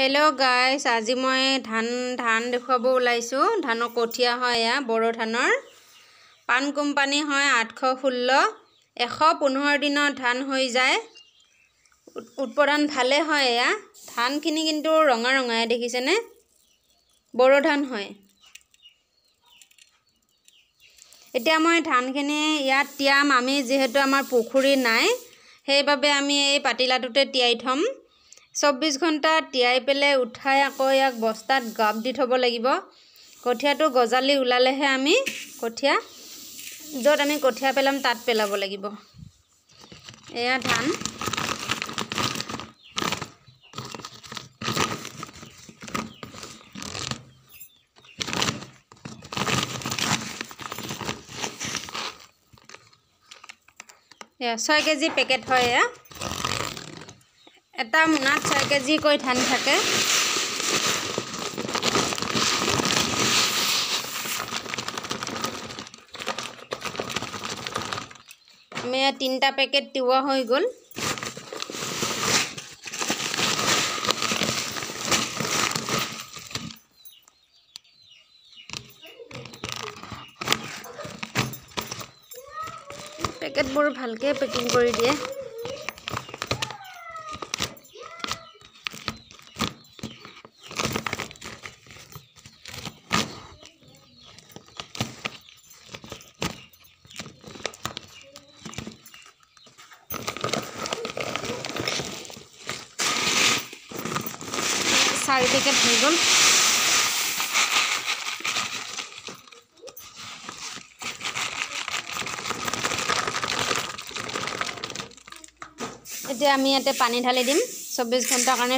Hello guys, आज मैं धान देखुवाब ओलाइছো। धानर कठिया है या बड़ो धानर पान कोम्पानी है 816 115 दिन धान हो जाए। उत्पादन भाले है या धानखिनि किन्तु रंगा रंगाए देखिसेने बड़ो धान है। এতিয়া মই ধানখিনি ইয়াত তিয়াম। আমি যেহেতু আমাৰ পুখুৰী নাই সেইবাবে আমি এই পাতিলাটোতে তিয়াই থম। 24 ঘণ্টা তিয়াই পেলে উঠাই আকৌ ইয়াক বস্তাত গাপ দি থব লাগিব। কঠিয়াটো গজালি উলালেহে আমি কঠিয়া য'ত আমি কঠিয়া পেলাম তাত পেলাব লাগিব। এয়া ধান या 6 केजी पेकेट है या এটা মোনাত 6 কেজি কৈ ধান থাকে। আমি 3টা পেকেট তিওয়া হৈ গল। পেকেটবোৰ ভালকে পেকিং কৰি দিয়ে। सारी पेकेट हो गल। এতিয়া আমি ইয়াতে পানী ঢালি দিম 24 ঘণ্টাৰ কাৰণে।